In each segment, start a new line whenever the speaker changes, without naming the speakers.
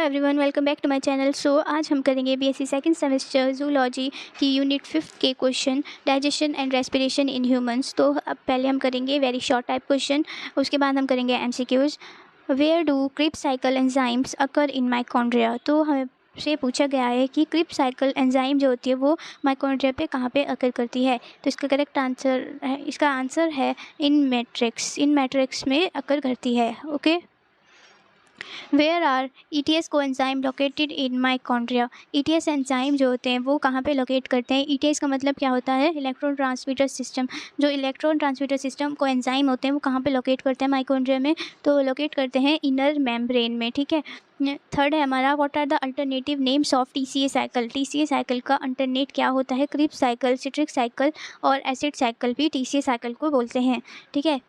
Everyone, welcome back to my channel. So आज हम करेंगे बीएससी सेकंड सेमेस्टर जूलॉजी की यूनिट 5 के question digestion and respiration in humans. तो अब पहले हम करेंगे वेरी शॉर्ट टाइप क्वेश्चन, उसके बाद हम करेंगे MCQs. Where do Krebs cycle enzymes occur in mitochondria. तो हमें से पूछा गया है कि क्रिप साइकिल एंजाइम जो होती है वो माइटोकॉन्ड्रिया पे कहाँ पे अकर करती है। तो इसका करेक्ट आंसर है, इसका आंसर है इन मैट्रिक्स में अकर करती है। Okay, where are ETS coenzyme located in mitochondria. ETS enzyme जो होते हैं वो कहाँ पे लोकेट करते हैं। ईटीएस का मतलब क्या होता है, इलेक्ट्रॉन ट्रांसमीटर सिस्टम। जो इलेक्ट्रॉन ट्रांसमीटर सिस्टम कोएंजाइम होते हैं वो कहाँ पे लोकेट करते हैं माइटोकॉन्ड्रिया में, तो लोकेट करते हैं इनर मेम्ब्रेन में। ठीक है, थर्ड है हमारा, what are the alternative names of TCA cycle. TCA cycle का अल्टरनेट क्या होता है, क्रिप साइकिल, सिट्रिक साइकिल और एसिड साइकिल भी टीसीए साइकिल को बोलते हैं। ठीक है,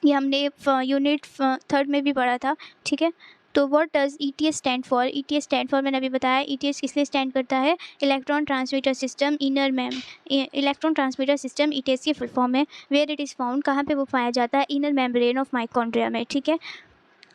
ये हमने यूनिट 3 में भी पढ़ा था। ठीक है, तो what does ETS stand for. ETS stand for मैंने अभी बताया, ईटीएस किस लिए स्टैंड करता है, electron transmitter system electron transmitter system ETS की फुल फॉर्म है। वेयर इट इज़ फाउंड, कहाँ पे वो पाया जाता है, इनर मेम्ब्रेन ऑफ माइटोकॉन्ड्रिया में। ठीक है,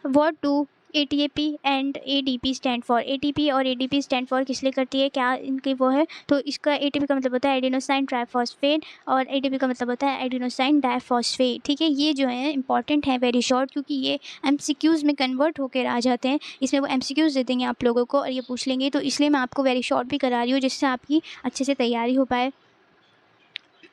what do ATP and ADP stand for. ATP और एडीपी स्टैंड फॉर किस लिए करती है, क्या इनकी वो है, तो इसका एटीपी का मतलब होता है एडिनोसाइन ट्राइफॉस्फेट और एडीपी का मतलब होता है एडिनोसाइन डाइफॉस्फेट। ठीक है, ये जो है इंपॉर्टेंट है, वेरी शॉर्ट, क्योंकि ये एमसीक्यूज़ में कन्वर्ट होकर आ जाते हैं। इसमें वो एमसीक्यूज़ दे देंगे आप लोगों को और ये पूछ लेंगे, तो इसलिए मैं आपको वेरी शॉर्ट भी करा रही हूँ जिससे आपकी अच्छे से तैयारी हो पाए।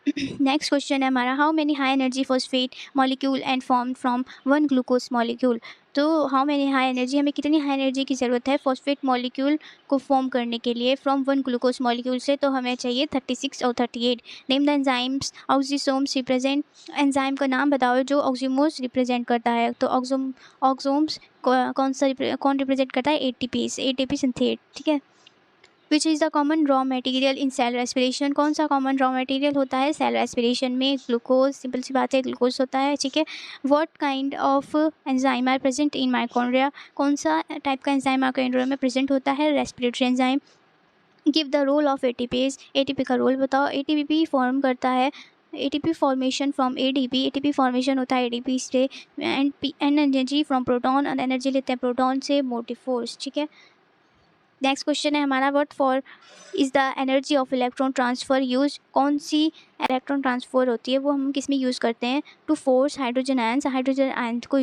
नेक्स्ट क्वेश्चन है हमारा, how many high energy phosphate molecule and form from one glucose molecule. तो हाउ मेनी हाई एनर्जी, हमें कितनी हाई एनर्जी की ज़रूरत है फॉस्फेट मॉलिक्यूल को फॉर्म करने के लिए फ्रॉम वन ग्लूकोज मॉलिक्यूल से, तो हमें चाहिए 36 और 38। Name the enzymes oxysomes represent. Enzyme का नाम बताओ जो ऑक्सीमोस रिप्रेजेंट करता है। तो ऑक्सोम्स कौन रिप्रेजेंट करता है, एटीपी सिंथेट। ठीक है, which is the common raw material in cell respiration. कौन सा कॉमन रॉ मटेरियल होता है सेल रेस्पिरेशन में, ग्लूकोज, सिंपल सी बात है ग्लूकोज होता है। ठीक है, what kind of enzyme are present in mitochondria. कौन सा टाइप का एंजाइम माइटोकॉन्ड्रिया में प्रेजेंट होता है, respiratory enzyme. Give the role of ATPase. ATP का रोल बताओ। एटीपी फॉर्म करता है, ATP formation from ADP, ATP formation होता है एडीपी से। एंड एनर्जी फ्रॉम प्रोटॉन, और एनर्जी लेते हैं प्रोटॉन से, मोटिव फोर्स। ठीक है, नेक्स्ट क्वेश्चन है हमारा, what for is the energy of electron transfer use. कौन सी इलेक्ट्रॉन ट्रांसफ़र होती है वो हम किस में यूज़ करते हैं, टू फोर्स हाइड्रोजन आयन को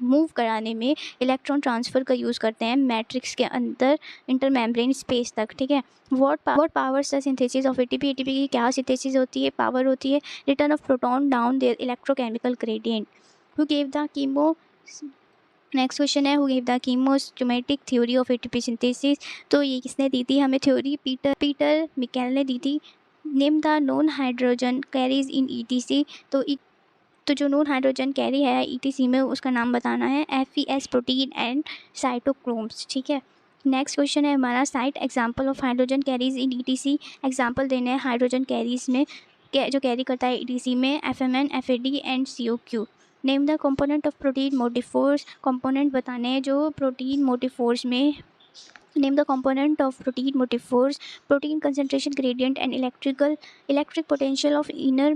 मूव कराने में इलेक्ट्रॉन ट्रांसफ़र का यूज़ करते हैं मैट्रिक्स के अंदर इंटरमेम्ब्रेन स्पेस तक। ठीक है, what powers the synthesis of ATP. ATP की क्या सिंथेसिस होती है, पावर होती है, return of proton down their electrochemical gradient. Who gave the chemo. Next question है, who give the chemiosmotic theory of ATP synthesis. तो ये किसने दी थी हमें थ्योरी, पीटर मिकेल ने दी थी। Name the non hydrogen carries in etc. तो जो नॉन हाइड्रोजन कैरी है ईटीसी में उसका नाम बताना है, एफईएस प्रोटीन एंड साइटोक्रोम्स। ठीक है, नेक्स्ट क्वेश्चन है हमारा, site example of hydrogen carries in etc. Example देने हैं हाइड्रोजन कैरीज में, जो कैरी करता है ईटीसी में, FMN, FAD and CoQ. Name the component of protein motive force. Component बताने हैं जो प्रोटीन मोटिव फोर्स में। Name the component of protein motive force, protein concentration gradient and electric potential of inner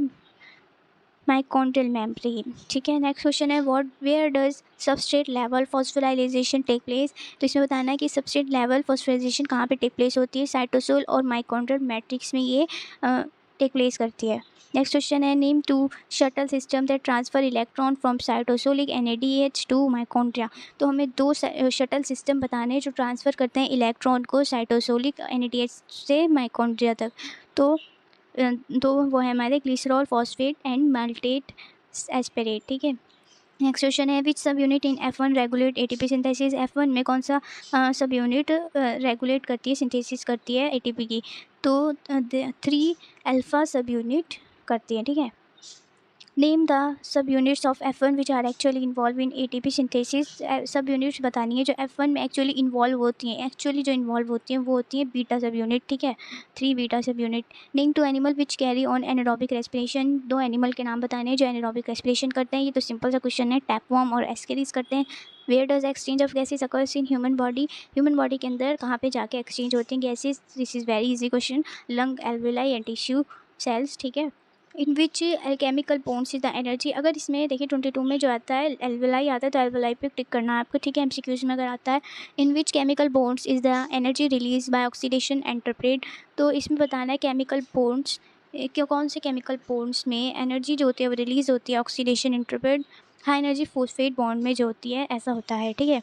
mitochondrial membrane. ठीक है, next question है, where does substrate level phosphorylation take place. तो इसमें बताना है कि सबस्ट्रेट लेवल फॉस्फोराइलेशन कहाँ पे टेक प्लेस होती है, साइटोसोल और माइटोकॉन्ड्रियल मैट्रिक्स में ये टेक प्लेस करती है। नेक्स्ट क्वेश्चन है, name two shuttle system that transfer electron from cytosolic NADH to mitochondria. तो हमें दो शटल सिस्टम बताने हैं जो ट्रांसफ़र करते हैं इलेक्ट्रॉन को साइटोसोलिक NADH से माइटोकॉन्ड्रिया तक। तो वो है हमारे glycerol phosphate and malate aspartate. ठीक है, नेक्स्ट क्वेश्चन है, which subunit in F1 regulate ATP synthesis. F1 में कौन सा सब यूनिट रेगुलेट करती है, सिंथेसिस करती है एटीपी की, तो 3 अल्फा सब यूनिट करती है। ठीक है, name the subunits of F1 which are actually involve in ATP synthesis. Subunits बतानी है जो F1 में एक्चुअली इन्वॉल्व होती हैं, वो होती हैं बीटा सब यूनिट। ठीक है, 3 beta subunit. Name two animal which carry on anaerobic respiration. 2 animal के नाम बताने हैं जो एनारोबिक रेस्पिरेशन करते हैं। ये तो सिंपल सा क्वेश्चन है, टैपवॉर्म और एस्केरिस करते हैं। Where does exchange of gases occurs in human body. Human body के अंदर कहाँ पे जाके एक्सचेंज होती हैं gases, this is very easy question, lung, alveoli and tissue cells. ठीक है, in which chemical bonds is the energy. अगर इसमें देखिए 22 में जो आता है एल्वेलाई आता है, तो एल्वेलाई पे टिक करना है आपको, ठीक है। एमसीक्यूज में अगर आता है in which chemical bonds is the energy release by oxidation interpret, तो इसमें बताना है केमिकल बॉन्ड्स क्यों, कौन से केमिकल बॉन्ड्स में एनर्जी जो होती है वो रिलीज होती है oxidation interpret high energy phosphate bond में जो होती है, ऐसा होता है, ठीक है।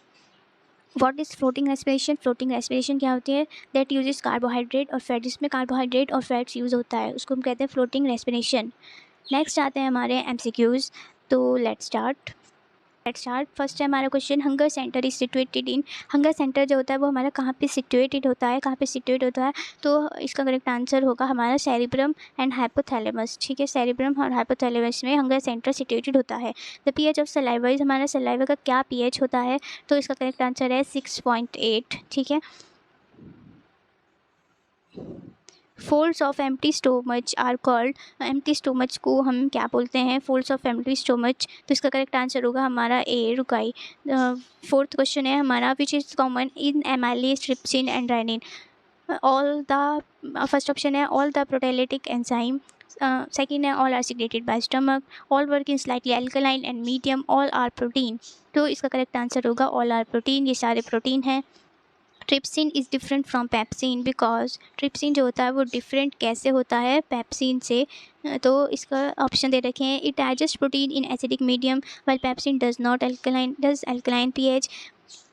What is floating respiration? Floating respiration क्या होती है? दैट यूजेस कार्बोहाइड्रेट और फैट, जिसमें कार्बोहाइड्रेट और फैट्स यूज़ होता है उसको हम कहते हैं फ्लोटिंग रेस्पिरेशन। नेक्स्ट आते हैं हमारे एमसीक्यूज़, तो लेट्स स्टार्ट। फर्स्ट है हमारा question, hunger centre is situated in. Hunger centre जो होता है वो हमारा कहाँ पे सिचुएटेड होता है, कहाँ पे सिचुएट होता है? तो इसका करेक्ट आंसर होगा हमारा सेरिब्रम एंड हाइपोथैलेमस, ठीक है। सेरिब्रम और हाइपोथैलेमस में हंगर सेंटर सिचुएटेड होता है। The pH of saliva is, हमारा सलाइवा का क्या पीएच होता है? तो इसका करेक्ट आंसर है 6.8, ठीक है। Folds of empty stomach are called, empty stomach को हम क्या बोलते हैं? फोल्ड्स ऑफ एम्प्टी स्टोमच, तो इसका करेक्ट आंसर होगा हमारा ए, रुकाई। फोर्थ क्वेश्चन है हमारा, which is common in amylase, trypsin and rennin. All the, first option है all the proteolytic enzyme, second है all are secreted by stomach, all work in slightly alkaline and medium, all are protein. तो इसका correct answer होगा all are protein, ये सारे protein हैं। Trypsin is different from pepsin because, trypsin जो होता है वो डिफरेंट कैसे होता है पेप्सिन से? तो इसका ऑप्शन दे रखे हैं, it digest protein in acidic medium while pepsin does not, alkaline does alkaline pH.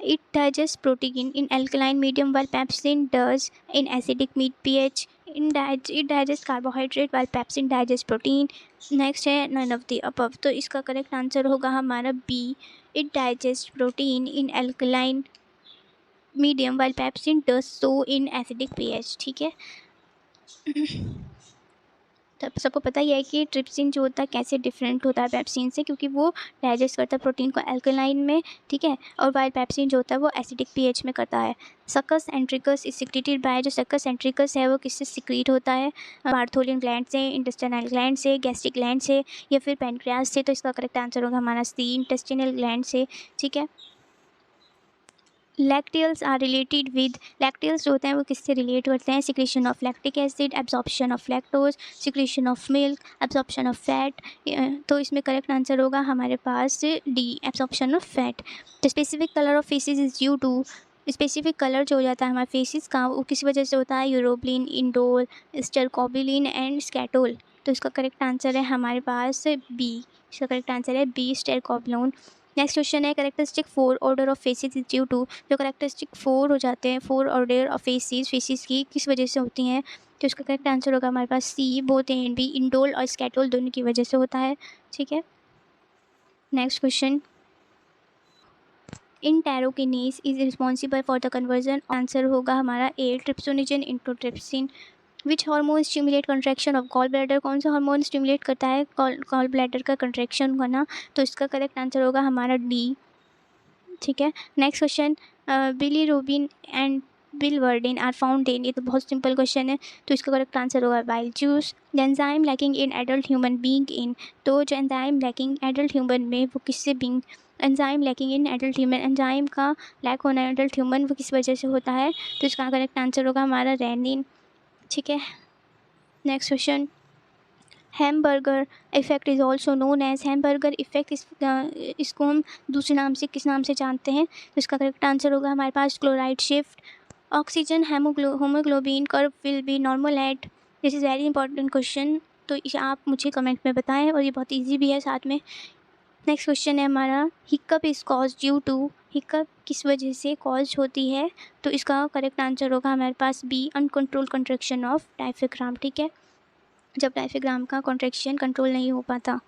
It digests protein in alkaline medium while pepsin does in acidic pH. It digests carbohydrate while pepsin digests protein. Next है none of the above, तो इसका correct answer होगा हमारा B, it digests protein in alkaline medium while pepsin does so in acidic pH, ठीक है। तो सबको पता ही है कि ट्रिप्सिन जो होता है कैसे डिफरेंट होता है पेप्सिन से, क्योंकि वो डाइजेस्ट करता है प्रोटीन को अल्कलाइन में, ठीक है। और वाइल पेप्सिन जो होता है वो एसिडिक पीएच में करता है। Succus entericus is secreted by, जो सक्कस एंट्रिकस है वो किससे सिक्रीट होता है? पार्थोलियन ग्लैंड से, इंटेस्टाइनल ग्लैंड से, गैस्ट्रिक ग्लैंड से, या फिर पेनक्रियाज से? तो इसका करेक्ट आंसर होगा हमारा सी, इंटेस्टिनल ग्लैंड से, ठीक है। Lacteals are related with, lacteals जो होते हैं वो किससे रिलेट करते हैं? Secretion of lactic acid, absorption of lactose, secretion of milk, absorption of fat. तो इसमें करेक्ट आंसर होगा हमारे पास D, absorption of fat. The specific colour of faeces is due to, specific colour जो हो जाता है हमारे फेसिस का वो किस वजह से होता है? Urobilin, indole, stercobilin and skatole. तो इसका करेक्ट आंसर है हमारे पास बी, इसका करेक्ट आंसर है बी, स्टरकोबिलोन। नेक्स्ट क्वेश्चन है, characteristic foul odour of faeces is due to, जो करेक्टरिस्टिक फोर हो जाते हैं, फोर ऑर्डर ऑफ फेसिस की किस वजह से होती हैं? तो इसका करेक्ट आंसर होगा हमारे पास C, both A and B, indole और स्कैटोल दोनों की वजह से होता है, ठीक है। Next question, enterokinase is responsible for the conversion, answer होगा हमारा A, trypsinogen into trypsin. Which hormone stimulate contraction of gall bladder, कौन सा हार्मोन स्टिमुलेट करता है गॉल ब्लैडर का कंट्रैक्शन करना? तो इसका करेक्ट आंसर होगा हमारा डी, ठीक है। Next question, bilirubin and biliverdin are found in, ये तो बहुत सिंपल क्वेश्चन है, तो इसका करेक्ट आंसर होगा bile juice. The enzyme lacking in adult human being in, तो जो एंजाइम लैकिंग एडल्ट ह्यूमन में वो किससे being, enzyme lacking in adult human, enzyme का लैक होना एडल्ट ह्यूमन वो किस वजह से होता है? तो इसका करेक्ट आंसर होगा हमारा रेनिन, ठीक है। Next question, Hamburger effect is also known as, Hamburger effect इसको हम दूसरे नाम से किस नाम से जानते हैं? तो इसका करेक्ट आंसर होगा हमारे पास chloride shift. Oxygen haemoglobin curve will be normal at, this is very important question, तो इसे आप मुझे कमेंट में बताएं, और ये बहुत ईजी भी है साथ में। नेक्स्ट क्वेश्चन है हमारा, hiccup is cause due to, hiccup किस वजह से कॉज होती है? तो इसका करेक्ट आंसर होगा हमारे पास B, uncontrolled contraction of diaphragm, ठीक है, जब डायफ्राम का कॉन्ट्रैक्शन कंट्रोल नहीं हो पाता।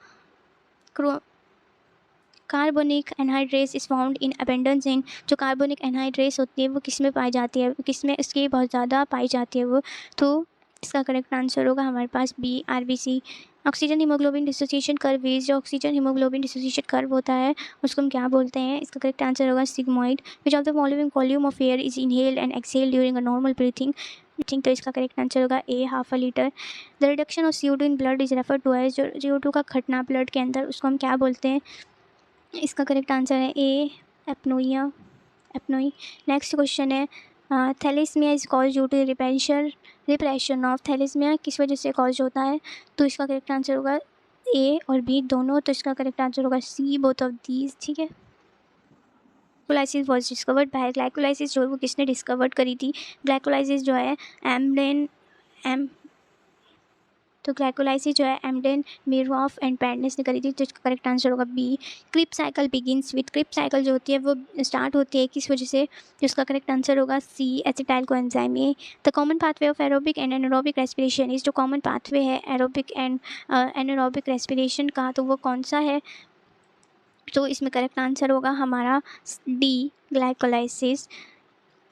Carbonic anhydrase is found in abundance in, जो कार्बोनिक एनहाइड्रेस होती है वो किस में पाई जाती है, किस में इसकी बहुत ज़्यादा पाई जाती है वो? तो इसका करेक्ट आंसर होगा हमारे पास B, RBC. Oxygen haemoglobin dissociation curve is, जो ऑक्सीजन हीमोग्लोबिन डिसोसिएशन कर्व होता है उसको हम क्या बोलते हैं? इसका करेक्ट आंसर होगा sigmoid. Which of the following volume of air is inhaled and exhaled during a normal breathing, तो इसका करेक्ट आंसर होगा A, half a litre. The reduction of CO2 in blood is refer to as, जो CO2 का घटना blood के अंदर उसको हम क्या बोलते हैं? इसका करेक्ट आंसर है ए, एपनोई। नेक्स्ट क्वेश्चन है, thalassaemia is cause due to repression of thalassaemia किस वजह से कॉज होता है, तो इसका करेक्ट आंसर होगा ए और बी दोनों, तो इसका करेक्ट आंसर होगा सी, बोथ ऑफ दीज। ठीक है। Glycolysis was discovered by, glycolysis जो है वो किसने डिस्कवर्ड करी थी, ग्लाइकोलाइसिस जो है तो ग्लाइकोलाइसिस जो है एमडेन, मीरवॉफ एंड पैडनेस ने करी थी, तो इसका करेक्ट आंसर होगा B. Krebs cycle begins with, Krebs cycle जो होती है वो स्टार्ट होती है किस वजह से, तो इसका करेक्ट आंसर होगा C, acetyl coenzyme A. The common pathway of aerobic and anaerobic respiration is, जो कॉमन पाथवे है एरोबिक एंड एनारोबिक रेस्पिरेशन का, तो वो कौन सा है, तो इसमें करेक्ट आंसर होगा हमारा D, glycolysis.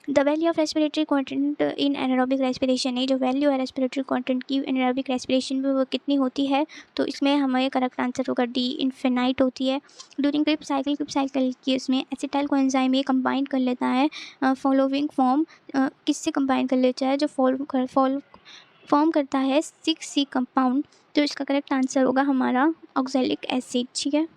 The value of respiratory content in anaerobic respiration है, जो वैल्यू है रेस्पिरेटरी कंटेंट की एनारोबिक रेस्पिरेशन में वो कितनी होती है, तो इसमें हमारे करेक्ट आंसर होगा डी, इन्फिनाइट होती है। ड्यूरिंग क्रिप साइकिल की उसमें एसिटाइल कोएंजाइम ये कंबाइन कर लेता है फॉलोइंग फॉर्म, किससे कंबाइन कर लेता है, जो फॉर्म करता है 6C कंपाउंड, तो इसका करेक्ट आंसर होगा हमारा ऑक्सैलिक एसिड। ठीक है।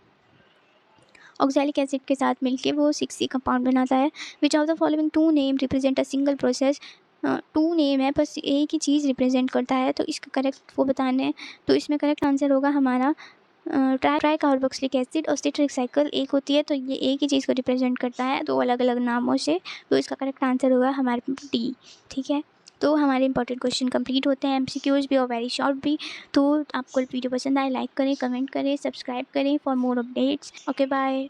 ऑक्सैलिक एसिड के साथ मिलके वो 6C कंपाउंड बनाता है। Which of the following two name represent a single process, two name है बस एक ही चीज़ रिप्रेजेंट करता है, तो इसका करेक्ट वो बताना है, तो इसमें करेक्ट आंसर होगा हमारा ट्राई कार्बोक्सिलिक एसिड और सिट्रिक साइकिल एक होती है, तो ये एक ही चीज़ को रिप्रेजेंट करता है दो अलग अलग नामों से, तो इसका करेक्ट आंसर होगा हमारे डी। ठीक है। तो हमारे इंपॉर्टेंट क्वेश्चन कंप्लीट होते हैं, MCQs भी और वेरी शॉर्ट भी। तो आपको वीडियो पसंद आए लाइक करें, कमेंट करें, सब्सक्राइब करें for more updates. Okay bye.